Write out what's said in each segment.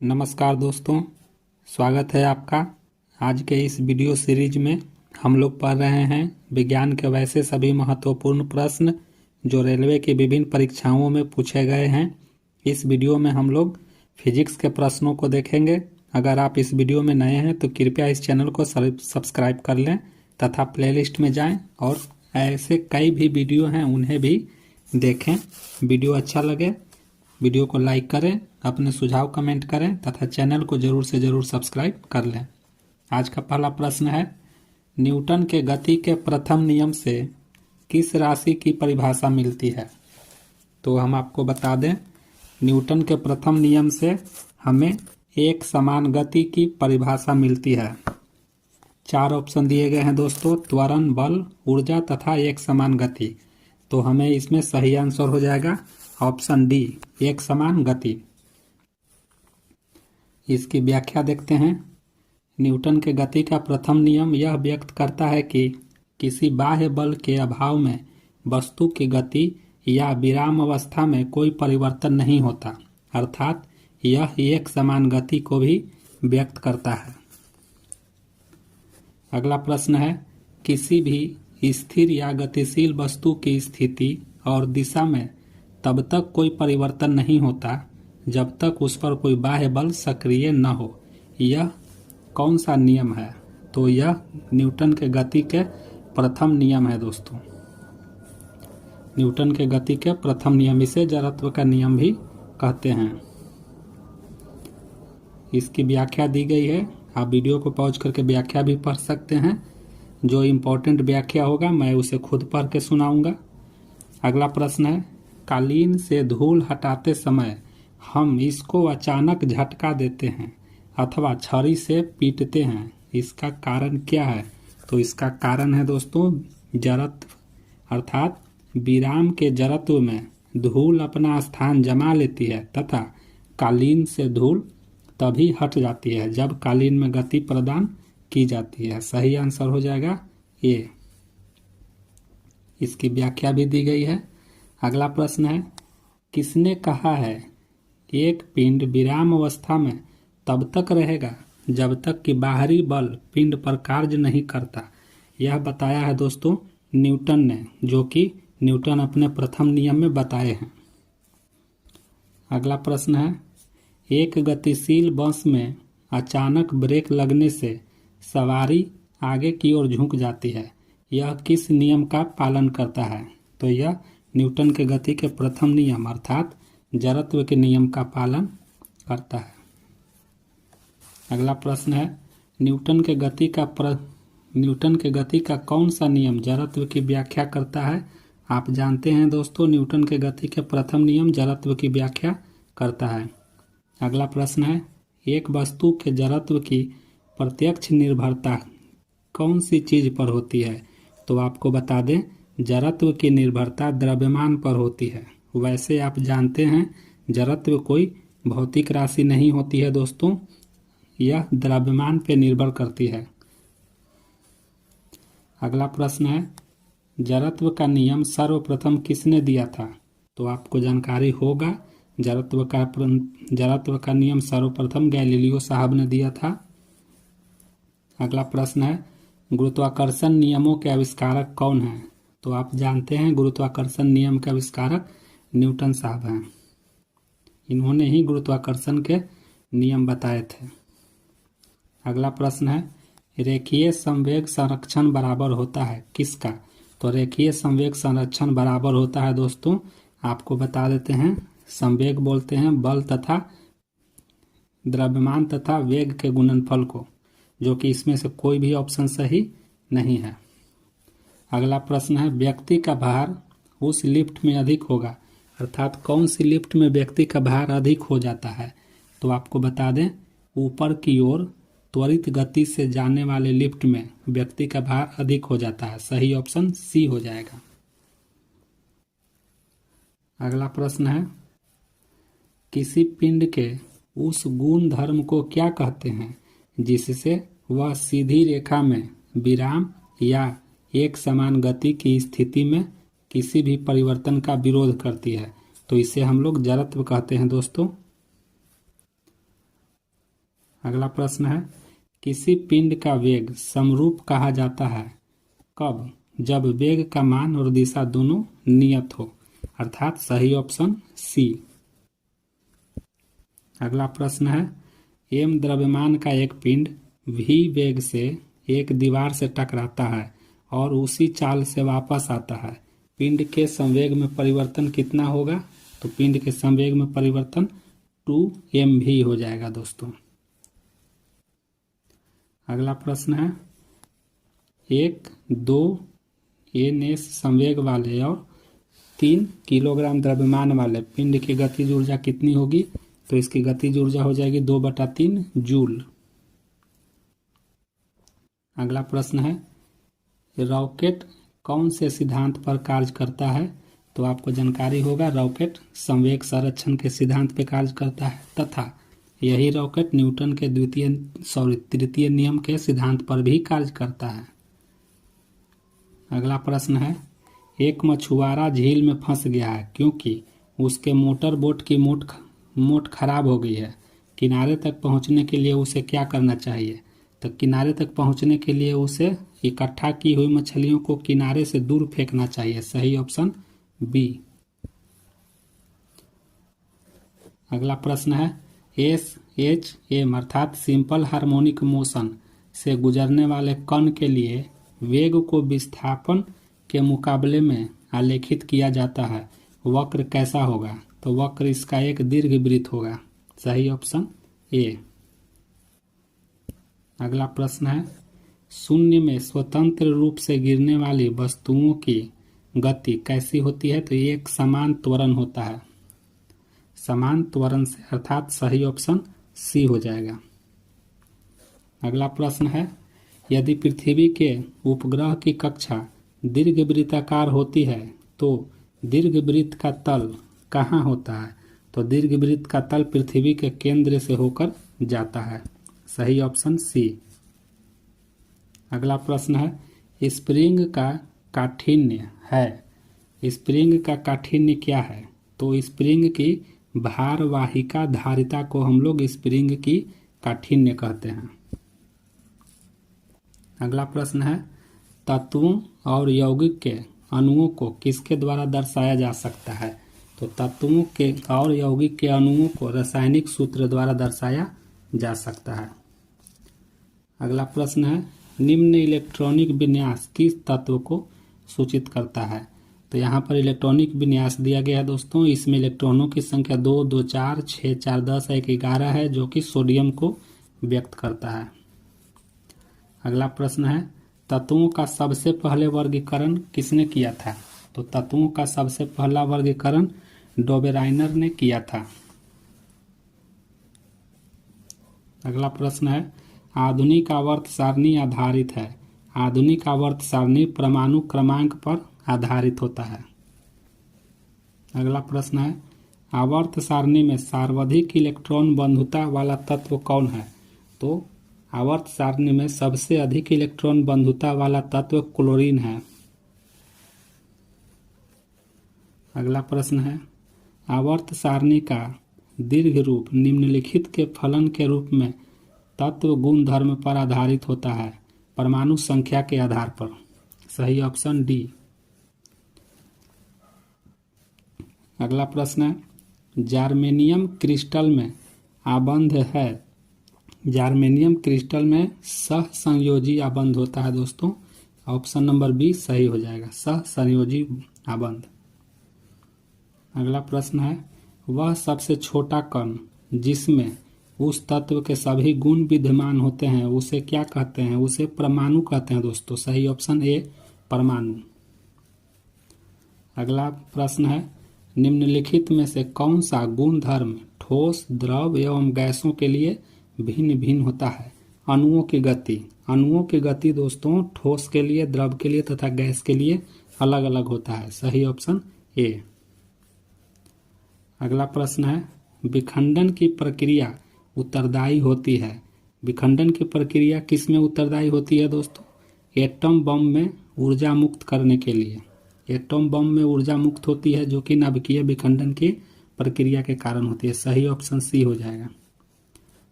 नमस्कार दोस्तों, स्वागत है आपका। आज के इस वीडियो सीरीज में हम लोग पढ़ रहे हैं विज्ञान के वैसे सभी महत्वपूर्ण प्रश्न जो रेलवे की विभिन्न परीक्षाओं में पूछे गए हैं। इस वीडियो में हम लोग फिजिक्स के प्रश्नों को देखेंगे। अगर आप इस वीडियो में नए हैं तो कृपया इस चैनल को सब्सक्राइब कर लें तथा प्लेलिस्ट में जाएं और ऐसे कई भी वीडियो हैं उन्हें भी देखें। वीडियो अच्छा लगे वीडियो को लाइक करें, अपने सुझाव कमेंट करें तथा चैनल को जरूर से जरूर सब्सक्राइब कर लें। आज का पहला प्रश्न है, न्यूटन के गति के प्रथम नियम से किस राशि की परिभाषा मिलती है? तो हम आपको बता दें, न्यूटन के प्रथम नियम से हमें एक समान गति की परिभाषा मिलती है। 4 ऑप्शन दिए गए हैं दोस्तों, त्वरण, बल, ऊर्जा तथा एक समान गति। तो हमें इसमें सही आंसर हो जाएगा ऑप्शन डी, एक समान गति। इसकी व्याख्या देखते हैं। न्यूटन के गति का प्रथम नियम यह व्यक्त करता है कि किसी बाह्य बल के अभाव में वस्तु की गति या विराम अवस्था में कोई परिवर्तन नहीं होता, अर्थात यह एक समान गति को भी व्यक्त करता है। अगला प्रश्न है, किसी भी स्थिर या गतिशील वस्तु की स्थिति और दिशा में तब तक कोई परिवर्तन नहीं होता जब तक उस पर कोई बाह्य बल सक्रिय न हो। यह कौन सा नियम है? तो यह न्यूटन के गति के प्रथम नियम है दोस्तों। न्यूटन के गति के प्रथम नियम, इसे जड़त्व का नियम भी कहते हैं। इसकी व्याख्या दी गई है, आप वीडियो को पॉज करके व्याख्या भी पढ़ सकते हैं। जो इम्पोर्टेंट व्याख्या होगा मैं उसे खुद पढ़ के सुनाऊंगा। अगला प्रश्न है, कालीन से धूल हटाते समय हम इसको अचानक झटका देते हैं अथवा छड़ी से पीटते हैं, इसका कारण क्या है? तो इसका कारण है दोस्तों जड़त्व, अर्थात विराम के जड़त्व में धूल अपना स्थान जमा लेती है तथा कालीन से धूल तभी हट जाती है जब कालीन में गति प्रदान की जाती है। सही आंसर हो जाएगा ए। इसकी व्याख्या भी दी गई है। अगला प्रश्न है, किसने कहा है एक पिंड विराम अवस्था में तब तक रहेगा जब तक कि बाहरी बल पिंड पर कार्य नहीं करता? यह बताया है दोस्तों न्यूटन ने, जो कि न्यूटन अपने प्रथम नियम में बताए हैं। अगला प्रश्न है, एक गतिशील बस में अचानक ब्रेक लगने से सवारी आगे की ओर झुक जाती है, यह किस नियम का पालन करता है? तो यह न्यूटन के गति के प्रथम नियम अर्थात जड़त्व के नियम का पालन करता है। अगला प्रश्न है, न्यूटन के गति का कौन सा नियम जड़त्व की व्याख्या करता है? आप जानते हैं दोस्तों, न्यूटन के गति के प्रथम नियम जड़त्व की व्याख्या करता है। अगला प्रश्न है, एक वस्तु के जड़त्व की प्रत्यक्ष निर्भरता कौन सी चीज पर होती है? तो आपको बता दें, जड़त्व की निर्भरता द्रव्यमान पर होती है। वैसे आप जानते हैं जड़त्व कोई भौतिक राशि नहीं होती है दोस्तों, यह द्रव्यमान पर निर्भर करती है। अगला प्रश्न है, जड़त्व का नियम सर्वप्रथम किसने दिया था? तो आपको जानकारी होगा, जड़त्व का नियम सर्वप्रथम गैलीलियो साहब ने दिया था। अगला प्रश्न है, गुरुत्वाकर्षण नियमों के आविष्कारक कौन हैं? तो आप जानते हैं गुरुत्वाकर्षण नियम के आविष्कारक न्यूटन साहब हैं। इन्होंने ही गुरुत्वाकर्षण के नियम बताए थे। अगला प्रश्न है, रेखीय संवेग संरक्षण बराबर होता है किसका? तो रेखीय संवेग संरक्षण बराबर होता है दोस्तों, आपको बता देते हैं, संवेग बोलते हैं बल तथा द्रव्यमान तथा वेग के गुणनफल को, जो कि इसमें से कोई भी ऑप्शन सही नहीं है। अगला प्रश्न है, व्यक्ति का भार उस लिफ्ट में अधिक होगा, अर्थात कौन सी लिफ्ट में व्यक्ति का भार अधिक हो जाता है? तो आपको बता दें, ऊपर की ओर त्वरित गति से जाने वाले लिफ्ट में व्यक्ति का भार अधिक हो जाता है। सही ऑप्शन सी हो जाएगा। अगला प्रश्न है, किसी पिंड के उस गुण धर्म को क्या कहते हैं जिससे वह सीधी रेखा में विराम या एक समान गति की स्थिति में किसी भी परिवर्तन का विरोध करती है? तो इसे हम लोग जड़त्व कहते हैं दोस्तों। अगला प्रश्न है, किसी पिंड का वेग समरूप कहा जाता है कब? जब वेग का मान और दिशा दोनों नियत हो, अर्थात सही ऑप्शन सी। अगला प्रश्न है, एम द्रव्यमान का एक पिंड v वेग से एक दीवार से टकराता है और उसी चाल से वापस आता है, पिंड के संवेग में परिवर्तन कितना होगा? तो पिंड के संवेग में परिवर्तन 2mv हो जाएगा दोस्तों। अगला प्रश्न है, 1-2 ns संवेग वाले और 3 किलोग्राम द्रव्यमान वाले पिंड की गतिज ऊर्जा कितनी होगी? तो इसकी गतिज ऊर्जा हो जाएगी 2/3 जूल। अगला प्रश्न है, रॉकेट कौन से सिद्धांत पर कार्य करता है? तो आपको जानकारी होगा, रॉकेट संवेग संरक्षण के सिद्धांत पर कार्य करता है तथा यही रॉकेट न्यूटन के तृतीय नियम के सिद्धांत पर भी कार्य करता है। अगला प्रश्न है, एक मछुआरा झील में फंस गया है क्योंकि उसके मोटर बोट की मोट खराब हो गई है। किनारे तक पहुंचने के लिए उसे क्या करना चाहिए? तो किनारे तक पहुंचने के लिए उसे इकट्ठा की हुई मछलियों को किनारे से दूर फेंकना चाहिए, सही ऑप्शन बी। अगला प्रश्न है, SHM अर्थात सिंपल हार्मोनिक मोशन से गुजरने वाले कण के लिए वेग को विस्थापन के मुकाबले में आलेखित किया जाता है, वक्र कैसा होगा? तो वक्र इसका एक दीर्घवृत्त होगा, सही ऑप्शन ए। अगला प्रश्न है, शून्य में स्वतंत्र रूप से गिरने वाली वस्तुओं की गति कैसी होती है? तो ये एक समान त्वरण होता है, समान त्वरण से, अर्थात सही ऑप्शन सी हो जाएगा। अगला प्रश्न है, यदि पृथ्वी के उपग्रह की कक्षा दीर्घवृत्ताकार होती है तो दीर्घवृत्त का तल कहाँ होता है? तो दीर्घवृत्त का तल पृथ्वी के केंद्र से होकर जाता है, सही ऑप्शन सी। अगला प्रश्न है, स्प्रिंग का काठिन्य है, स्प्रिंग का काठिन्य क्या है? तो स्प्रिंग की भारवाहिका धारिता को हम लोग स्प्रिंग की काठिन्य कहते हैं। अगला प्रश्न है, तत्वों और यौगिक के अणुओं को किसके द्वारा दर्शाया जा सकता है? तो तत्वों के और यौगिक के अणुओं को रासायनिक सूत्र द्वारा दर्शाया जा सकता है। अगला प्रश्न है, निम्न इलेक्ट्रॉनिक विन्यास किस तत्व को सूचित करता है? तो यहाँ पर इलेक्ट्रॉनिक विन्यास दिया गया है दोस्तों, इसमें इलेक्ट्रॉनों की संख्या 2, 2, 4, 6, 4, 10, 1, 11 है, जो कि सोडियम को व्यक्त करता है। अगला प्रश्न है, तत्वों का सबसे पहले वर्गीकरण किसने किया था? तो तत्वों का सबसे पहला वर्गीकरण डोबेराइनर ने किया था। अगला प्रश्न है, आधुनिक आवर्त सारणी आधारित है, आधुनिक आवर्त सारणी परमाणु क्रमांक पर आधारित होता है। अगला प्रश्न है, आवर्त सारणी में सर्वाधिक इलेक्ट्रॉन बंधुता वाला तत्व कौन है? तो आवर्त सारणी में सबसे अधिक इलेक्ट्रॉन बंधुता वाला तत्व क्लोरीन है। अगला प्रश्न है, आवर्त सारणी का दीर्घ रूप निम्नलिखित के फलन के रूप में तत्व गुण धर्म पर आधारित होता है, परमाणु संख्या के आधार पर, सही ऑप्शन डी। अगला प्रश्न है, जार्मेनियम क्रिस्टल में आबंध है, जार्मेनियम क्रिस्टल में सहसंयोजी आबंध होता है दोस्तों, ऑप्शन नंबर बी सही हो जाएगा, सहसंयोजी आबंध। अगला प्रश्न है, वह सबसे छोटा कण जिसमें उस तत्व के सभी गुण विद्यमान होते हैं उसे क्या कहते हैं? उसे परमाणु कहते हैं दोस्तों, सही ऑप्शन ए परमाणु। अगला प्रश्न है, निम्नलिखित में से कौन सा गुण धर्म ठोस, द्रव एवं गैसों के लिए भिन्न भिन्न होता है? अणुओं की गति, अणुओं की गति दोस्तों ठोस के लिए, द्रव के लिए तथा गैस के लिए अलग अलग होता है, सही ऑप्शन ए। अगला प्रश्न है, विखंडन की प्रक्रिया उत्तरदायी होती है, विखंडन की प्रक्रिया किस में उत्तरदायी होती है दोस्तों? एटम बम में ऊर्जा मुक्त करने के लिए, एटम बम में ऊर्जा मुक्त होती है जो कि नाभिकीय विखंडन की प्रक्रिया के कारण होती है, सही ऑप्शन सी हो जाएगा।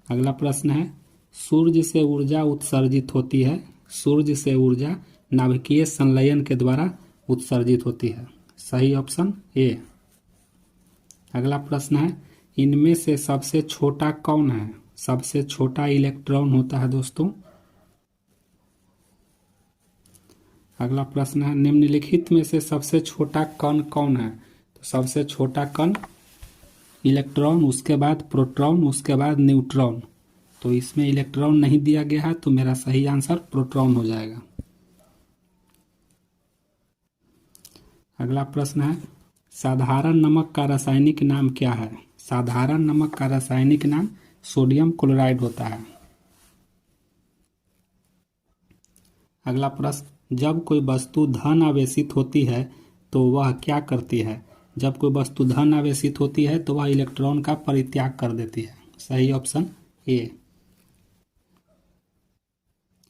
अगला प्रश्न है, सूर्य से ऊर्जा उत्सर्जित होती है। सूर्य से ऊर्जा नाभिकीय संलयन के द्वारा उत्सर्जित होती है। सही ऑप्शन ए। अगला प्रश्न है, इनमें से सबसे छोटा कौन है? सबसे छोटा इलेक्ट्रॉन होता है दोस्तों। अगला प्रश्न है, निम्नलिखित में से सबसे छोटा कण कौन है? तो सबसे छोटा कण इलेक्ट्रॉन, उसके बाद प्रोटॉन, उसके बाद न्यूट्रॉन। तो इसमें इलेक्ट्रॉन नहीं दिया गया है, तो मेरा सही आंसर प्रोटॉन हो जाएगा। अगला प्रश्न है, साधारण नमक का रासायनिक नाम क्या है? साधारण नमक का रासायनिक नाम सोडियम क्लोराइड होता है। अगला प्रश्न, जब कोई वस्तु धन आवेशित होती है तो वह क्या करती है? जब कोई वस्तु धन आवेशित होती है तो वह इलेक्ट्रॉन का परित्याग कर देती है। सही ऑप्शन ए।